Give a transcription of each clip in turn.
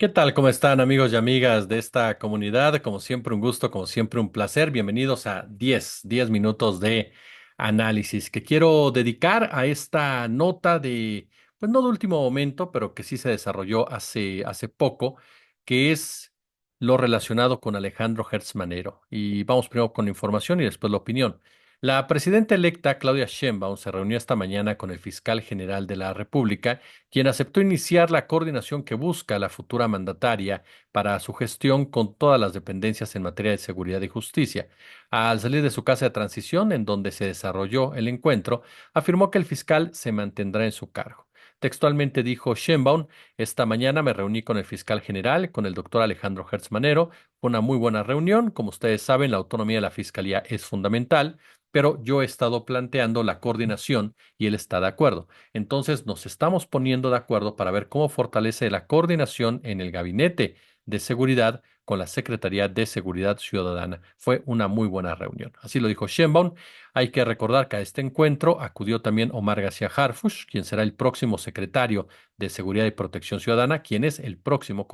¿Qué tal? ¿Cómo están amigos y amigas de esta comunidad? Como siempre un gusto, como siempre un placer. Bienvenidos a diez minutos de análisis que quiero dedicar a esta nota de, pues no de último momento, pero que sí se desarrolló hace poco, que es lo relacionado con Alejandro Hertz Manero. Y vamos primero con la información y después la opinión. La presidenta electa Claudia Sheinbaum se reunió esta mañana con el fiscal general de la República, quien aceptó iniciar la coordinación que busca la futura mandataria para su gestión con todas las dependencias en materia de seguridad y justicia. Al salir de su casa de transición, en donde se desarrolló el encuentro, afirmó que el fiscal se mantendrá en su cargo. Textualmente dijo Sheinbaum: esta mañana me reuní con el fiscal general, con el doctor Alejandro Hertz Manero. Fue una muy buena reunión. Como ustedes saben, la autonomía de la fiscalía es fundamental, pero yo he estado planteando la coordinación y él está de acuerdo. Entonces nos estamos poniendo de acuerdo para ver cómo fortalece la coordinación en el gabinete de seguridad con la Secretaría de Seguridad Ciudadana. Fue una muy buena reunión. Así lo dijo Sheinbaum. Hay que recordar que a este encuentro acudió también Omar García Harfuch, quien será el próximo secretario de Seguridad y Protección Ciudadana, quien es el próximo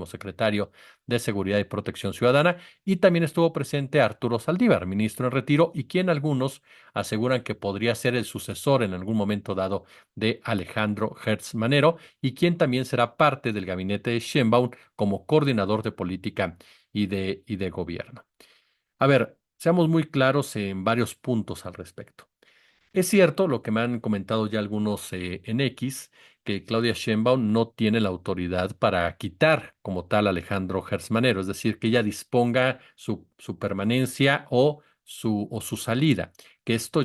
secretario de Seguridad y Protección Ciudadana, y también estuvo presente Arturo Saldívar, ministro en retiro, y quien algunos aseguran que podría ser el sucesor en algún momento dado de Alejandro Hertz Manero, y quien también será parte del gabinete de Sheinbaum como coordinador de política y de gobierno. A ver, seamos muy claros en varios puntos al respecto. Es cierto lo que me han comentado ya algunos en X, que Claudia Sheinbaum no tiene la autoridad para quitar como tal a Alejandro Hertz Manero, es decir, que ella disponga su permanencia o su salida, que esto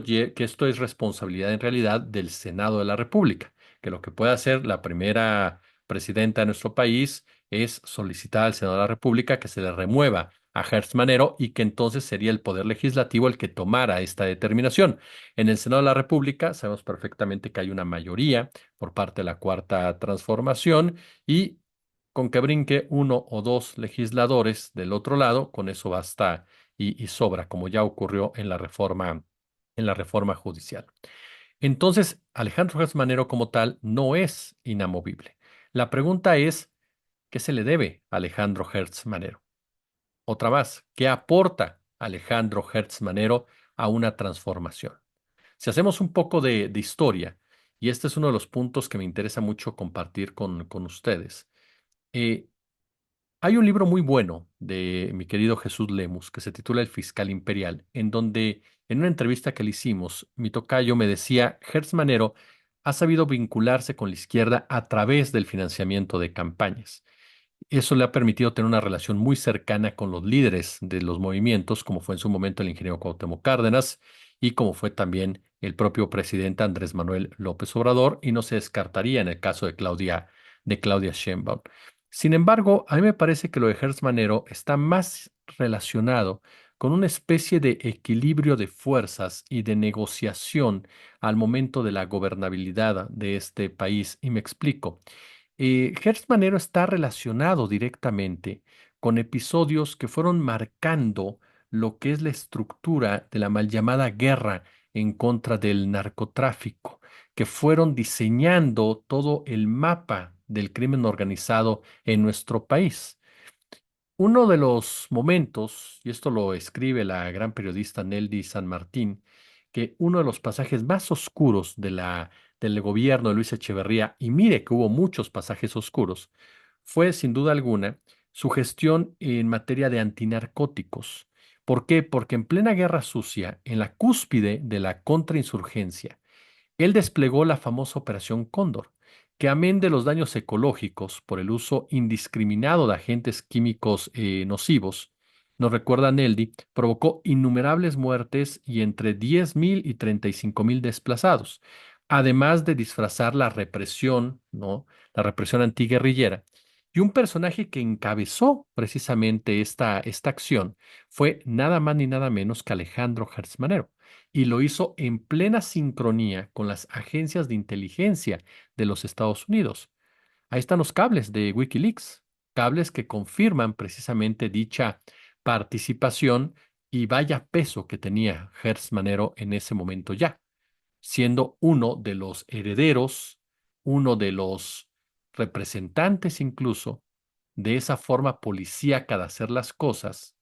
es responsabilidad en realidad del Senado de la República, que lo que puede hacer la primera presidenta de nuestro país es solicitar al Senado de la República que se le remueva a Hertz Manero y que entonces sería el Poder Legislativo el que tomara esta determinación. En el Senado de la República sabemos perfectamente que hay una mayoría por parte de la Cuarta Transformación y con que brinque uno o dos legisladores del otro lado, con eso basta y sobra, como ya ocurrió en la reforma judicial. Entonces, Alejandro Gertz Manero como tal no es inamovible. La pregunta es, ¿qué se le debe a Alejandro Gertz Manero? Otra más, ¿qué aporta Alejandro Gertz Manero a una transformación? Si hacemos un poco de historia, y este es uno de los puntos que me interesa mucho compartir con ustedes, eh, hay un libro muy bueno de mi querido Jesús Lemus que se titula El Fiscal Imperial, en donde en una entrevista que le hicimos, mi tocayo me decía: Hertz Manero ha sabido vincularse con la izquierda a través del financiamiento de campañas. Eso le ha permitido tener una relación muy cercana con los líderes de los movimientos, como fue en su momento el ingeniero Cuauhtémoc Cárdenas y como fue también el propio presidente Andrés Manuel López Obrador, y no se descartaría en el caso de Claudia Sheinbaum. Sin embargo, a mí me parece que lo de Hertz Manero está más relacionado con una especie de equilibrio de fuerzas y de negociación al momento de la gobernabilidad de este país. Y me explico. Hertz Manero está relacionado directamente con episodios que fueron marcando lo que es la estructura de la mal llamada guerra en contra del narcotráfico, que fueron diseñando todo el mapa del crimen organizado en nuestro país. Uno de los momentos, y esto lo escribe la gran periodista Neldy San Martín, que uno de los pasajes más oscuros del gobierno de Luis Echeverría, y mire que hubo muchos pasajes oscuros, fue sin duda alguna su gestión en materia de antinarcóticos. ¿Por qué? Porque en plena guerra sucia, en la cúspide de la contrainsurgencia, él desplegó la famosa Operación Cóndor, que amén de los daños ecológicos por el uso indiscriminado de agentes químicos nocivos, nos recuerda Neldy, provocó innumerables muertes y entre 10,000 y 35,000 desplazados, además de disfrazar la represión, ¿no? La represión antiguerrillera. Y un personaje que encabezó precisamente esta acción fue nada más ni nada menos que Alejandro Gertz Manero, y lo hizo en plena sincronía con las agencias de inteligencia de los Estados Unidos. Ahí están los cables de Wikileaks, cables que confirman precisamente dicha participación, y vaya peso que tenía Hertz Manero en ese momento ya, siendo uno de los herederos, uno de los representantes incluso de esa forma policíaca de hacer las cosas,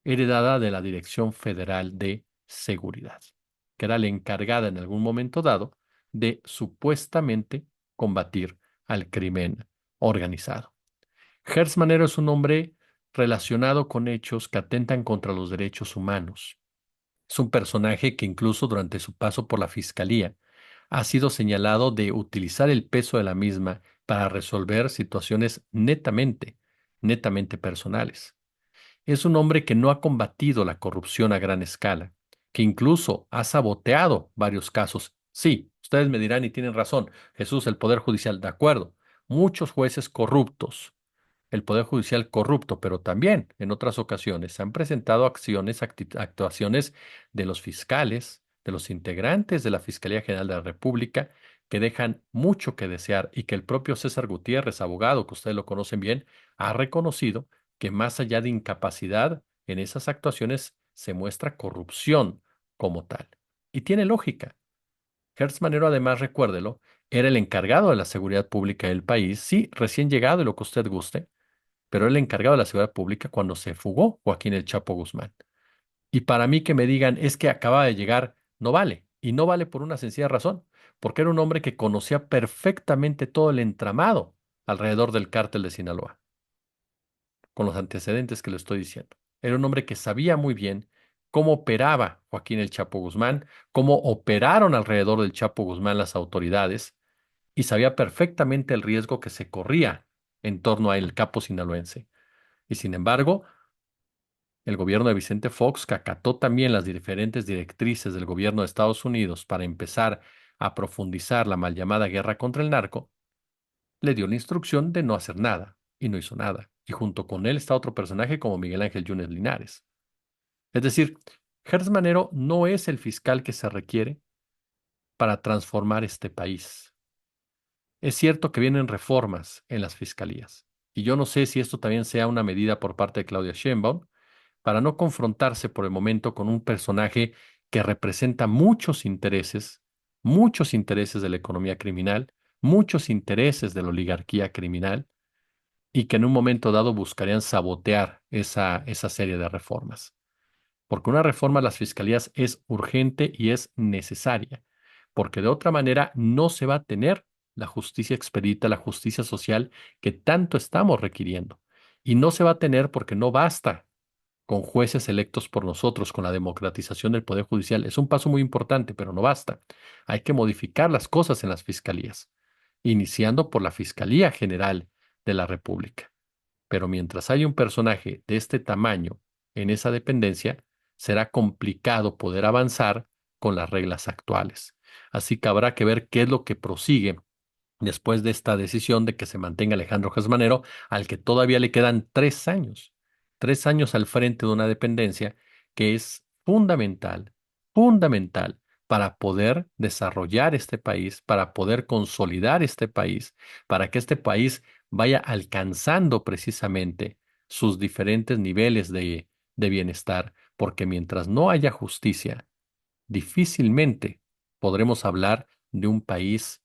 heredada de la Dirección Federal de Seguridad, que era la encargada en algún momento dado de supuestamente combatir al crimen organizado. Hertz Manero es un hombre relacionado con hechos que atentan contra los derechos humanos. Es un personaje que incluso durante su paso por la fiscalía ha sido señalado de utilizar el peso de la misma para resolver situaciones netamente personales. Es un hombre que no ha combatido la corrupción a gran escala, que incluso ha saboteado varios casos. Sí, ustedes me dirán y tienen razón, Jesús, el Poder Judicial, de acuerdo, muchos jueces corruptos, el Poder Judicial corrupto, pero también en otras ocasiones se han presentado actuaciones de los fiscales, de los integrantes de la Fiscalía General de la República, que dejan mucho que desear y que el propio César Gutiérrez, abogado, que ustedes lo conocen bien, ha reconocido que más allá de incapacidad, en esas actuaciones se muestra corrupción como tal. Y tiene lógica. Hertz Manero, además, recuérdelo, era el encargado de la seguridad pública del país, sí, recién llegado y lo que usted guste, pero él encargado de la seguridad pública cuando se fugó Joaquín el Chapo Guzmán. Y para mí que me digan es que acaba de llegar, no vale. Y no vale por una sencilla razón, porque era un hombre que conocía perfectamente todo el entramado alrededor del cártel de Sinaloa, con los antecedentes que le estoy diciendo. Era un hombre que sabía muy bien cómo operaba Joaquín el Chapo Guzmán, cómo operaron alrededor del Chapo Guzmán las autoridades, y sabía perfectamente el riesgo que se corría en torno al capo sinaloense. Y sin embargo, el gobierno de Vicente Fox, que acató también las diferentes directrices del gobierno de Estados Unidos para empezar a profundizar la mal llamada guerra contra el narco, le dio la instrucción de no hacer nada y no hizo nada. Y junto con él está otro personaje como Miguel Ángel Yunes Linares. Es decir, Gertz Manero no es el fiscal que se requiere para transformar este país. Es cierto que vienen reformas en las fiscalías. Y yo no sé si esto también sea una medida por parte de Claudia Sheinbaum para no confrontarse por el momento con un personaje que representa muchos intereses de la economía criminal, muchos intereses de la oligarquía criminal, y que en un momento dado buscarían sabotear esa serie de reformas. Porque una reforma a las fiscalías es urgente y es necesaria, porque de otra manera no se va a tener la justicia expedita, la justicia social que tanto estamos requiriendo. Y no se va a tener porque no basta con jueces electos por nosotros, con la democratización del Poder Judicial. Es un paso muy importante, pero no basta. Hay que modificar las cosas en las fiscalías, iniciando por la Fiscalía General de la República. Pero mientras haya un personaje de este tamaño en esa dependencia, será complicado poder avanzar con las reglas actuales. Así que habrá que ver qué es lo que prosigue después de esta decisión de que se mantenga Alejandro Gesmanero, al que todavía le quedan 3 años al frente de una dependencia que es fundamental para poder desarrollar este país, para poder consolidar este país, para que este país vaya alcanzando precisamente sus diferentes niveles de bienestar, porque mientras no haya justicia, difícilmente podremos hablar de un país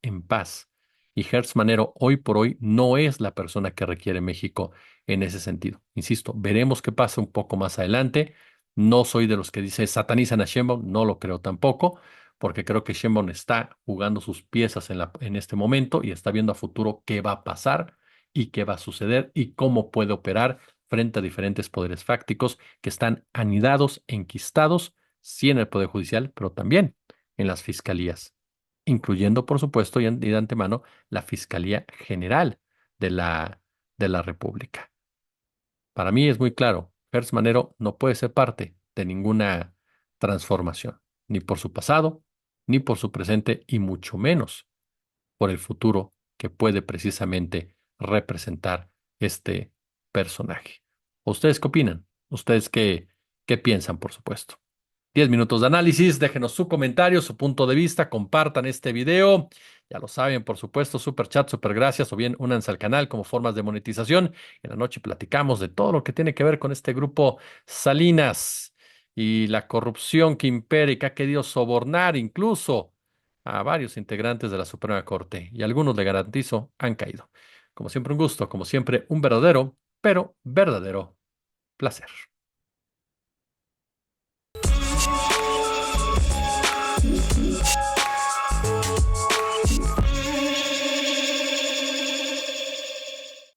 en paz. Y Hertz Manero hoy por hoy no es la persona que requiere México en ese sentido. Insisto, veremos qué pasa un poco más adelante. No soy de los que dice satanizan a Sheinbaum, no lo creo tampoco, porque creo que Sheinbaum está jugando sus piezas en este momento y está viendo a futuro qué va a pasar y qué va a suceder y cómo puede operar frente a diferentes poderes fácticos que están anidados, enquistados sí en el Poder Judicial, pero también en las fiscalías, incluyendo, por supuesto, y de antemano, la Fiscalía General de la República. Para mí es muy claro, Gertz Manero no puede ser parte de ninguna transformación, ni por su pasado, ni por su presente, y mucho menos por el futuro que puede precisamente representar este personaje. ¿Ustedes qué opinan? ¿Ustedes qué piensan, por supuesto? 10 minutos de análisis, déjenos su comentario, su punto de vista, compartan este video. Ya lo saben, por supuesto, super chat, super gracias, o bien únanse al canal como formas de monetización. En la noche platicamos de todo lo que tiene que ver con este grupo Salinas y la corrupción que impera y que ha querido sobornar incluso a varios integrantes de la Suprema Corte y algunos, le garantizo, han caído. Como siempre, un gusto, como siempre, un verdadero, pero verdadero placer.